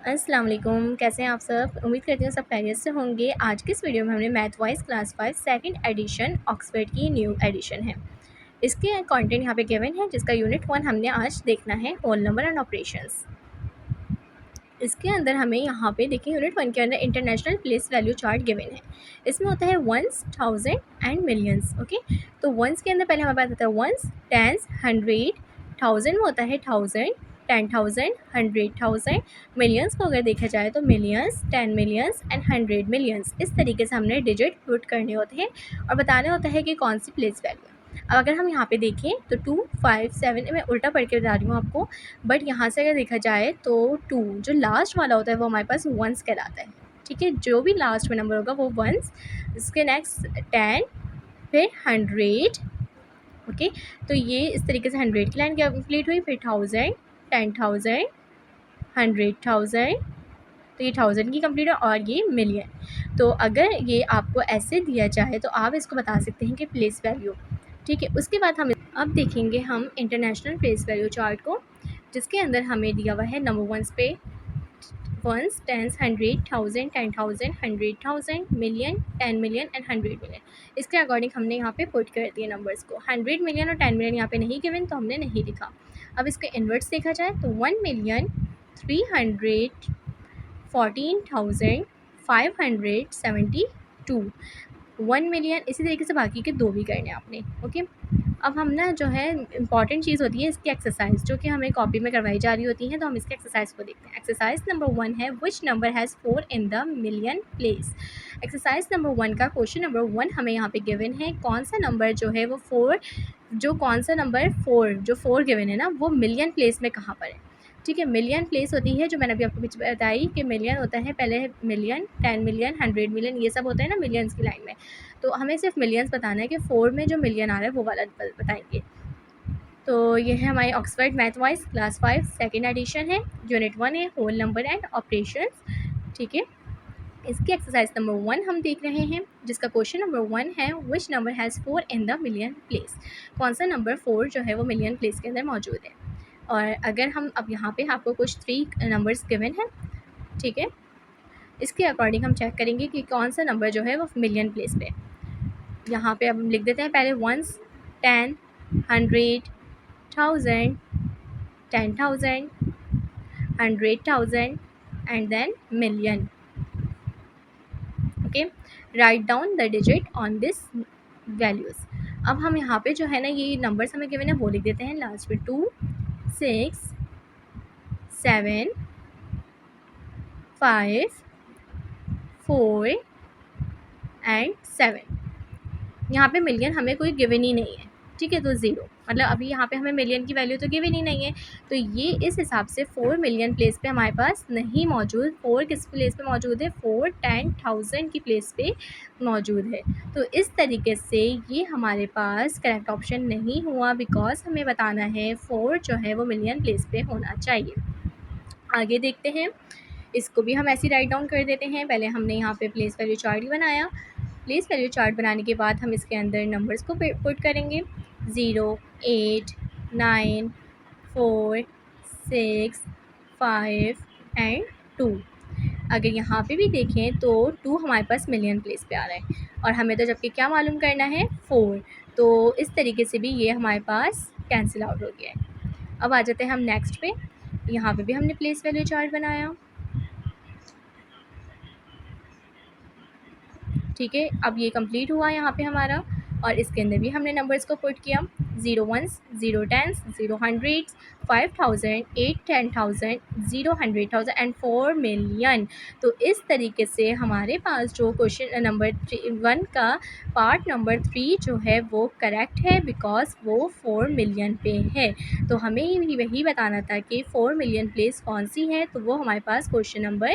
अस्सलाम वालेकुम, कैसे हैं आप सब? उम्मीद करती हूँ सब खैरियत से होंगे। आज की इस वीडियो में हमने math wise class 5 second edition Oxford की न्यू एडिशन है। इसके कंटेंट यहाँ पे गिवन है जिसका यूनिट 1 हमने आज देखना है, होल नंबर एंड ऑपरेशंस। इसके अंदर हमें यहाँ पे देखिए यूनिट 1 के अंदर international place value chart given है। इसमें होता है ones, thousand and millions. Okay, तो वंस के अंदर पहले हमारे पास होता है वंस, टेंस, हंड्रेड, थाउजेंड में होता है थाउजेंड, 10,000, 100,000। मिलियंस को अगर देखा जाए तो मिलियंस, 10 मिलियंस एंड 100 मिलियंस। इस तरीके से हमने डिजिट पुट करने होते हैं और बताना होता है कि कौन सी प्लेस वैल्यू है। अब अगर हम यहाँ पे देखें तो 2, 5, 7 मैं उल्टा पढ़ के बता रही हूँ आपको, बट यहाँ से अगर देखा जाए तो 2 जो लास्ट वाला होता है वो हमारे पास वंस कहलाता है। ठीक है, जो भी लास्ट में नंबर होगा वो वंस, इसके नेक्स्ट 10, फिर 100। ओके, तो ये इस तरीके से 100 की लाइन कंप्लीट हुई, फिर 1000, 10,000, 100,000। तो ये 1000 की कंप्लीट है और ये मिलियन। तो अगर ये आपको ऐसे दिया जाए तो आप इसको बता सकते हैं कि प्लेस वैल्यू। ठीक है, उसके बाद हम अब देखेंगे हम इंटरनेशनल प्लेस वैल्यू चार्ट को, जिसके अंदर हमें दिया हुआ है नंबर वंस पे ones, tens, 100, 1000, 10,000, 100,000, million, 10 million and 100 million. इसके अकॉर्डिंग हमने यहाँ पे पुट कर दिए नंबर्स को। 100 मिलियन और 10 मिलियन यहाँ पे नहीं गिवन तो हमने नहीं लिखा। अब इसके इन्वर्ट्स देखा जाए तो 1,314,572, 1 मिलियन। इसी तरीके से बाकी के दो भी करने आपने। ओके, अब हम ना जो है इंपॉर्टेंट चीज़ होती है इसकी एक्सरसाइज, जो कि हमें कॉपी में करवाई जा रही होती है, तो हम इसके एक्सरसाइज को देखते हैं। एक्सरसाइज नंबर 1 है which number has 4 in the million place. Exercise number 1 का क्वेश्चन नंबर 1 हमें यहाँ पे गिवन है, कौन सा नंबर जो है वो 4, जो कौन सा नंबर 4 जो 4 गिवन है ना वो मिलियन प्लेस में कहाँ पर है। ठीक है, मिलियन प्लेस होती है जो मैंने अभी आपको पीछे बताई कि मिलियन होता है, पहले है मिलियन, 10 मिलियन, 100 मिलियन, ये सब होता है ना मिलियंस की लाइन में। तो हमें सिर्फ मिलियंस बताना है कि 4 में जो मिलियन आ रहा है वो वाला बताएंगे। तो ये है हमारी Oxford math wise class 5 second edition है, यूनिट 1 है होल नंबर एंड ऑपरेशंस। ठीक है, इसकी एक्सरसाइज नंबर 1 हम देख रहे हैं, जिसका क्वेश्चन नंबर 1 है which number has 4 in the million place. कौन सा नंबर 4 जो है वो मिलियन प्लेस के अंदर मौजूद है। और अगर हम अब यहाँ पे आपको कुछ 3 नंबर्स गिवन है, ठीक है, इसके अकॉर्डिंग हम चेक करेंगे कि कौन सा नंबर जो है वो मिलियन प्लेस पे। यहाँ पे अब हम लिख देते हैं पहले ones, 10, 100, 1000, 10,000, 100,000 and then million. Okay, write down the digit on this values. अब हम यहाँ पे जो है ना ये नंबर्स हमें गिवन है वो लिख देते हैं लास्ट में, 2, 6, 7, 5, 4 एंड 7। यहाँ पे मिलियन हमें कोई गिवन ही नहीं है। ठीक है, तो 0 मतलब अभी यहाँ पे हमें मिलियन की वैल्यू तो गिवन ही नहीं है, तो ये इस हिसाब से 4 मिलियन प्लेस पे हमारे पास नहीं मौजूद। 4 किस प्लेस पे मौजूद है, 4 10,000 की प्लेस पे मौजूद है। तो इस तरीके से ये हमारे पास करेक्ट ऑप्शन नहीं हुआ, बिकॉज हमें बताना है 4 जो है वो मिलियन प्लेस पे होना चाहिए। आगे देखते हैं, इसको भी हम ऐसे राइट डाउन कर देते हैं। पहले हमने यहाँ पे प्लेस वैल्यू चार्ट बनाया। प्लेस वैल्यू चार्ट बनाने के बाद हम इसके अंदर नंबर्स को पुट करेंगे, 0, 8, 9, 4, 6, 5 एंड 2। अगर यहाँ पे भी देखें तो 2 हमारे पास मिलियन प्लेस पे आ रहा है और हमें तो जबकि क्या मालूम करना है, 4। तो इस तरीके से भी ये हमारे पास कैंसिल आउट हो गया है। अब आ जाते हैं हम नेक्स्ट पे। यहाँ पे भी हमने प्लेस वैल्यू चार्ट बनाया। ठीक है, अब ये कंप्लीट हुआ यहाँ पे हमारा, और इसके अंदर भी हमने नंबर्स को पुट किया, 0 ones, 0 tens, 0 hundreds, 5,000, 8 10,000, 0 100,000 and 4 million. तो इस तरीके से हमारे पास जो क्वेश्चन नंबर 1 का पार्ट नंबर 3 जो है वो करेक्ट है, बिकॉज वो 4 मिलियन पे है। तो हमें ही वही बताना था कि 4 मिलियन प्लेस कौन सी है, तो वो हमारे पास क्वेश्चन नंबर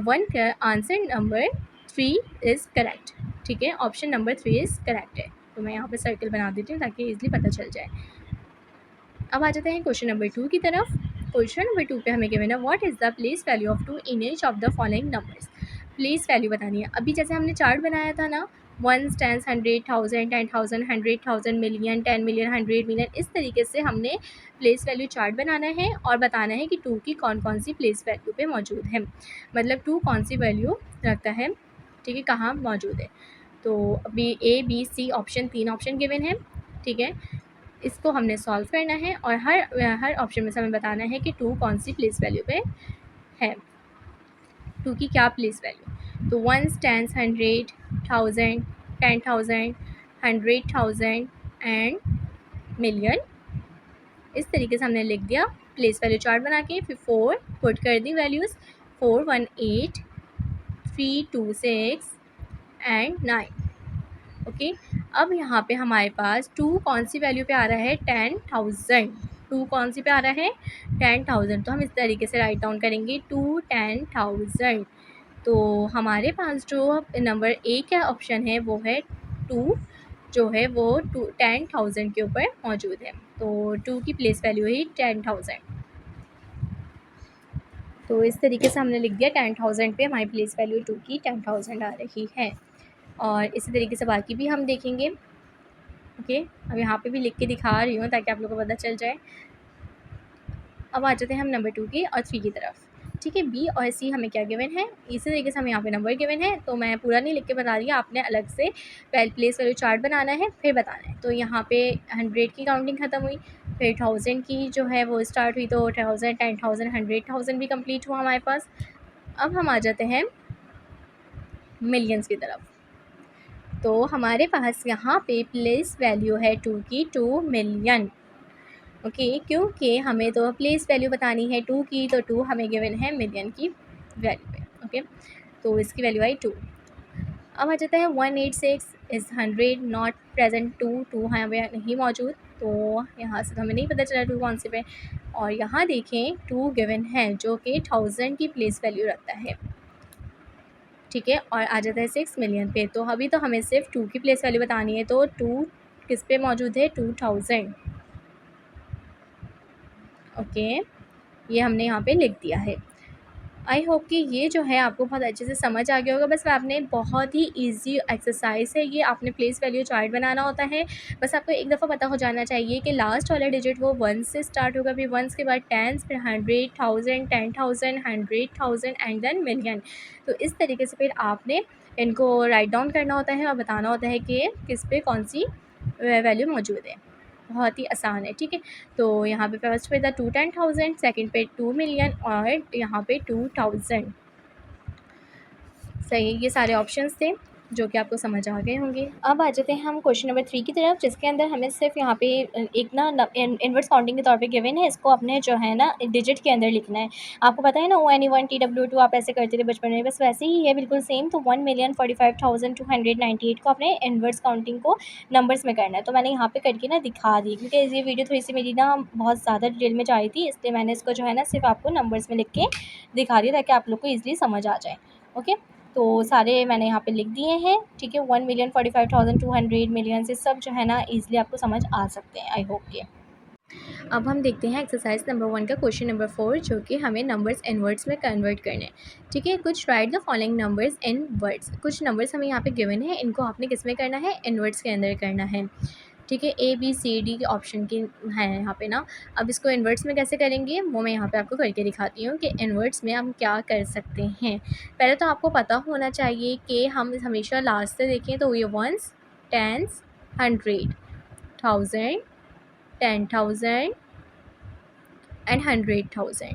1 का आंसर नंबर 3 इज़ करेक्ट। ठीक है, ऑप्शन नंबर 3 इज़ करेक्ट है। तो मैं यहाँ पे सर्कल बना देती हूँ ताकि ईजिली पता चल जाए। अब आ जाते हैं क्वेश्चन नंबर 2 की तरफ। क्वेश्चन नंबर 2 पे हमें गिवन है what is the place value of 2 image of the following numbers. Place value बतानी है। अभी जैसे हमने चार्ट बनाया था ना, 1 10 100 1000 10,000 100,000 मिलियन 10 मिलियन 100 मिलियन, इस तरीके से हमने प्लेस वैल्यू चार्ट बनाना है और बताना है कि 2 की कौन कौन सी प्लेस वैल्यू पे मौजूद है, मतलब 2 कौन सी वैल्यू रखता है, ठीक है, कहाँ मौजूद है। तो अभी A B C option 3 option given है, ठीक है, इसको हमने सॉल्व करना है और हर ऑप्शन में से हमें बताना है कि 2 कौन सी प्लेस वैल्यू पे है, 2 की क्या प्लेस वैल्यू। तो 1 10 100 1000 10,000 100,000 एंड मिलियन, इस तरीके से हमने लिख दिया प्लेस वैल्यू चार्ट बना के। फिर 4 पुट कर दी वैल्यूज़, 4 1 8 3 2 6 एंड 9। ओके, अब यहाँ पे हमारे पास 2 कौन सी वैल्यू पे आ रहा है, 10,000। 2 कौन सी पे आ रहा है, 10,000। तो हम इस तरीके से राइट डाउन करेंगे 2 10,000। तो हमारे पास जो नंबर ए का ऑप्शन है वो है 2, जो है वो 10,000 के ऊपर मौजूद है। तो 2 की प्लेस वैल्यू है 10,000। तो इस तरीके से हमने लिख दिया 10,000 पे हमारी प्लेस वैल्यू 2 की 10,000 आ रही है। और इसी तरीके से बाकी भी हम देखेंगे। ओके, अब यहाँ पे भी लिख के दिखा रही हूँ ताकि आप लोगों को पता चल जाए। अब आ जाते हैं हम नंबर 2 की और 3 की तरफ, ठीक है। बी और सी हमें क्या गिवन है, इसी तरीके से हमें यहाँ पे नंबर गिवन है, तो मैं पूरा नहीं लिख के बता रही, आपने अलग से प्लेस वैल्यू चार्ट बनाना है फिर बताना है। तो यहाँ पे 100 की काउंटिंग ख़त्म हुई, फिर 1000 की जो है वो स्टार्ट हुई, तो 1000 10,000 100,000 भी कंप्लीट हुआ हमारे पास। अब हम आ जाते हैं मिलियंस की तरफ। तो हमारे पास यहाँ पे प्लेस वैल्यू है 2 की 2 मिलियन। ओके, क्योंकि हमें तो प्लेस वैल्यू बतानी है 2 की, तो 2 हमें गिवन है मिलियन की वैल्यू पे। ओके, तो इसकी वैल्यू आई 2। अब आ जाता है 186 इज़ 100 नॉट प्रेजेंट 2 यहाँ पे नहीं मौजूद, तो यहाँ से तो हमें नहीं पता चला 2 कौन से पे। और यहाँ देखें 2 गिवन है जो कि 1000 की प्लेस वैल्यू रखता है, ठीक है। और आ जाता है 6 मिलियन पे। तो अभी तो हमें सिर्फ 2 की प्लेस वैल्यू बतानी है, तो 2 किस पे मौजूद है, 2000। ओके, ये हमने यहाँ पे लिख दिया है। आई होप कि ये जो है आपको बहुत अच्छे से समझ आ गया होगा। बस आपने बहुत ही इजी एक्सरसाइज है ये, आपने प्लेस वैल्यू चार्ट बनाना होता है। बस आपको एक दफ़ा पता हो जाना चाहिए कि लास्ट वाला डिजिट वो 1 से स्टार्ट होगा, फिर 1 के बाद 10, फिर 100 1000 10,000 100,000 एंड देन मिलियन। तो इस तरीके से फिर आपने इनको राइट डाउन करना होता है और बताना होता है कि किस पे कौन सी वैल्यू मौजूद है। बहुत ही आसान है, ठीक है। तो यहाँ पे फर्स्ट पे था 2 10,000, सेकंड पे 2 मिलियन और यहाँ पे 2000। सही, ये सारे ऑप्शंस थे जो कि आपको समझ आ गए होंगे। अब आ जाते हैं हम क्वेश्चन नंबर 3 की तरफ, जिसके अंदर हमें सिर्फ यहाँ पे एक ना इनवर्स काउंटिंग के तौर पे गिवन है, इसको अपने जो है ना डिजिट के अंदर लिखना है। आपको पता है ना ONE1 TW2 आप ऐसे करते थे बचपन में, बस वैसे ही है बिल्कुल सेम। तो 1,45,298 को अपने इनवर्स काउंटिंग को नंबर्स में करना है। तो मैंने यहाँ पे करके ना दिखा दी, क्योंकि ये वीडियो थोड़ी सी मेरी ना बहुत ज़्यादा डिटेल में जा रही थी, इसलिए मैंने इसको जो है ना सिर्फ आपको नंबर्स में लिख के दिखा दिया ताकि आप लोग को ईजिली समझ आ जाए। ओके, तो सारे मैंने यहाँ पे लिख दिए हैं, ठीक है। 1,45,200 मिलियन से सब जो है ना ईजिली आपको समझ आ सकते हैं, आई होप के। अब हम देखते हैं एक्सरसाइज नंबर 1 का क्वेश्चन नंबर 4, जो कि हमें नंबर्स इन वर्ड्स में कन्वर्ट करने हैं, ठीक है। कुछ right the following numbers in words. कुछ नंबर्स हमें यहाँ पे गिवन है, इनको आपने किस में करना है, इन वर्ड्स के अंदर करना है, ठीक है। ABCD के ऑप्शन की है यहाँ पे ना। अब इसको इनवर्ट्स में कैसे करेंगे वो मैं यहाँ पे आपको करके दिखाती हूँ कि इनवर्ट्स में हम क्या कर सकते हैं। पहले तो आपको पता होना चाहिए कि हम हमेशा लास्ट से देखें, तो ये 1s 10s 100 1000 10,000 एंड 100,000।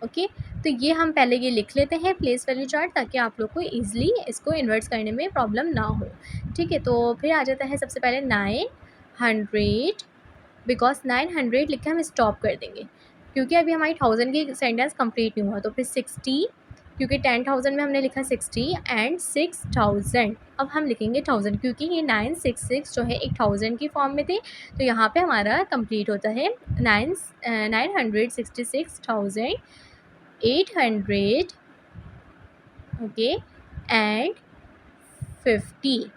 ओके, तो ये हम पहले ये लिख लेते हैं प्लेस वैल्यू चार्ट, ताकि आप लोग को ईजिली इसको इन्वर्ट्स करने में प्रॉब्लम ना हो, ठीक है। तो फिर आ जाता है सबसे पहले 900, बिकॉज 900 लिख के हम स्टॉप कर देंगे, क्योंकि अभी हमारी 1000 की सेंटेंस कंप्लीट नहीं हुआ। तो फिर 60, क्योंकि 10,000 में हमने लिखा 60 एंड 6000। अब हम लिखेंगे 1000, क्योंकि ये 966 जो है एक 1000 की फॉर्म में थे, तो यहाँ पे हमारा कंप्लीट होता है 966,800, ओके एंड 50।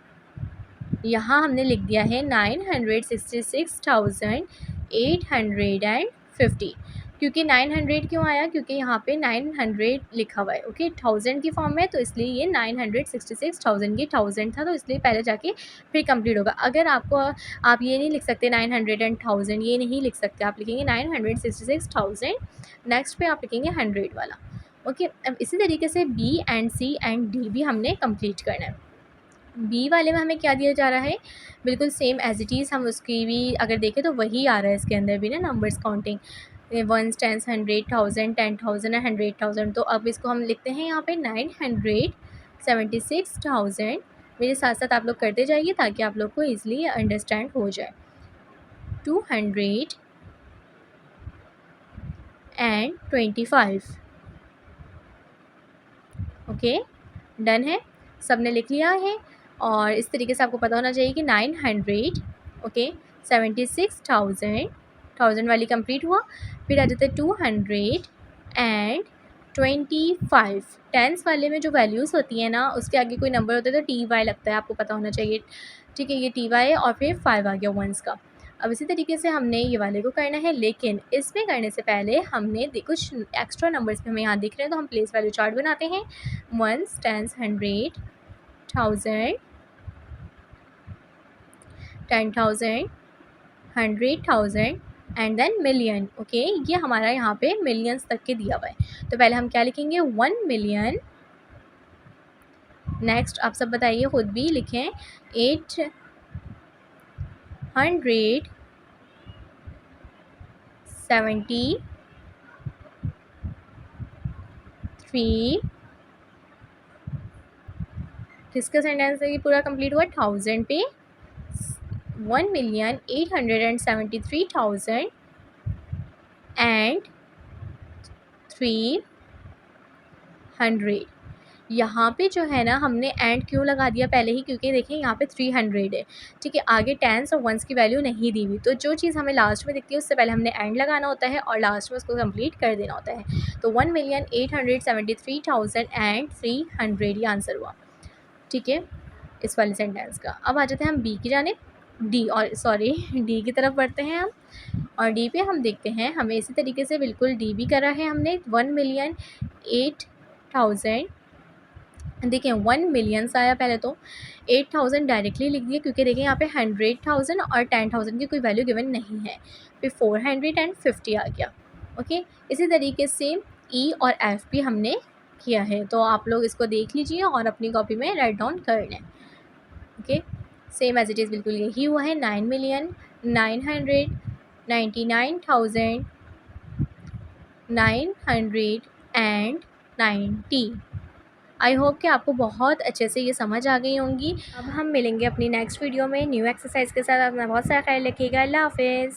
यहाँ हमने लिख दिया है 966,850। क्योंकि 900 क्यों आया, क्योंकि यहाँ पे 900 लिखा हुआ है, ओके, 1000 की फॉर्म में, तो इसलिए ये 966,000 की 1000 था, तो इसलिए पहले जाके फिर कंप्लीट होगा। अगर आपको आप ये नहीं लिख सकते 900 एंड 1000, ये नहीं लिख सकते, आप लिखेंगे 966,000, नेक्स्ट पे आप लिखेंगे 100 वाला, ओके। अब इसी तरीके से B and C and D भी हमने कंप्लीट करना है। बी वाले में हमें क्या दिया जा रहा है, बिल्कुल सेम एज इट इज़, हम उसकी भी अगर देखें तो वही आ रहा है इसके अंदर भी ना, numbers counting, ones, tens, 100,000, 10,000 and 100,000। तो अब इसको हम लिखते हैं यहाँ पे 976,000। मेरे साथ साथ आप लोग करते जाइए ताकि आप लोग को ईजिली अंडरस्टैंड हो जाए। 225, ओके, डन है, सब ने लिख लिया है। और इस तरीके से आपको पता होना चाहिए कि 900, ओके, 76,000, 1000 वाली कंप्लीट हुआ। फिर आ जाता है 225। टेंस वाले में जो वैल्यूज़ होती हैं ना, उसके आगे कोई नंबर होता है तो टी वाई लगता है, आपको पता होना चाहिए, ठीक है। ये टी वाई है और फिर 5 आ गया वंस का। अब इसी तरीके से हमने ये वाले को करना है, लेकिन इसमें करने से पहले हमने कुछ एक्स्ट्रा नंबर्स हमें यहाँ दिख रहे हैं, तो हम प्लेस वैल्यू चार्ट बनाते हैं। Ones, tens, 100, 1000, 10,000, 100,000 and then million, okay. ये हमारा यहाँ पे मिलियंस तक के दिया हुआ है, तो पहले हम क्या लिखेंगे, 1 मिलियन। नेक्स्ट आप सब बताइए, खुद भी लिखें, 873, किसका सेंटेंस है ये पूरा कंप्लीट हुआ, 1000 पे 1,873,000 एंड 300। यहाँ पे जो है ना, हमने एंड क्यों लगा दिया पहले ही, क्योंकि देखें यहाँ पे 300 है, ठीक है। आगे टेंस और वंस की वैल्यू नहीं दी हुई, तो जो चीज़ हमें लास्ट में दिखती है उससे पहले हमने एंड लगाना होता है और लास्ट में उसको कंप्लीट कर देना होता है। तो 1,873,000 एंड 300 ये आंसर हुआ, ठीक है, इस वाले सेंटेंस का। अब आ जाते हैं हम बी की जानिब, डी और सॉरी डी की तरफ बढ़ते हैं हम, और डी पे हम देखते हैं, हमें इसी तरीके से बिल्कुल डी भी करा है हमने। 1,008,000, देखिए 1 मिलियंस आया पहले, तो 8,000 डायरेक्टली लिख दिया, क्योंकि देखिए यहाँ पे 100,000 और 10,000 की कोई वैल्यू गिवन नहीं है। फिर 450 आ गया, ओके। इसी तरीके से ई और एफ भी हमने किया है, तो आप लोग इसको देख लीजिए और अपनी कॉपी में राइट डाउन कर लें, okay. Same as it is बिल्कुल यही हुआ है, 9,999,990। आई होप कि आपको बहुत अच्छे से ये समझ आ गई होंगी। अब हम मिलेंगे अपनी नेक्स्ट वीडियो में न्यू एक्सरसाइज के साथ। अपना बहुत सारा ख्याल रखिएगा। अल्लाह हाफिज़।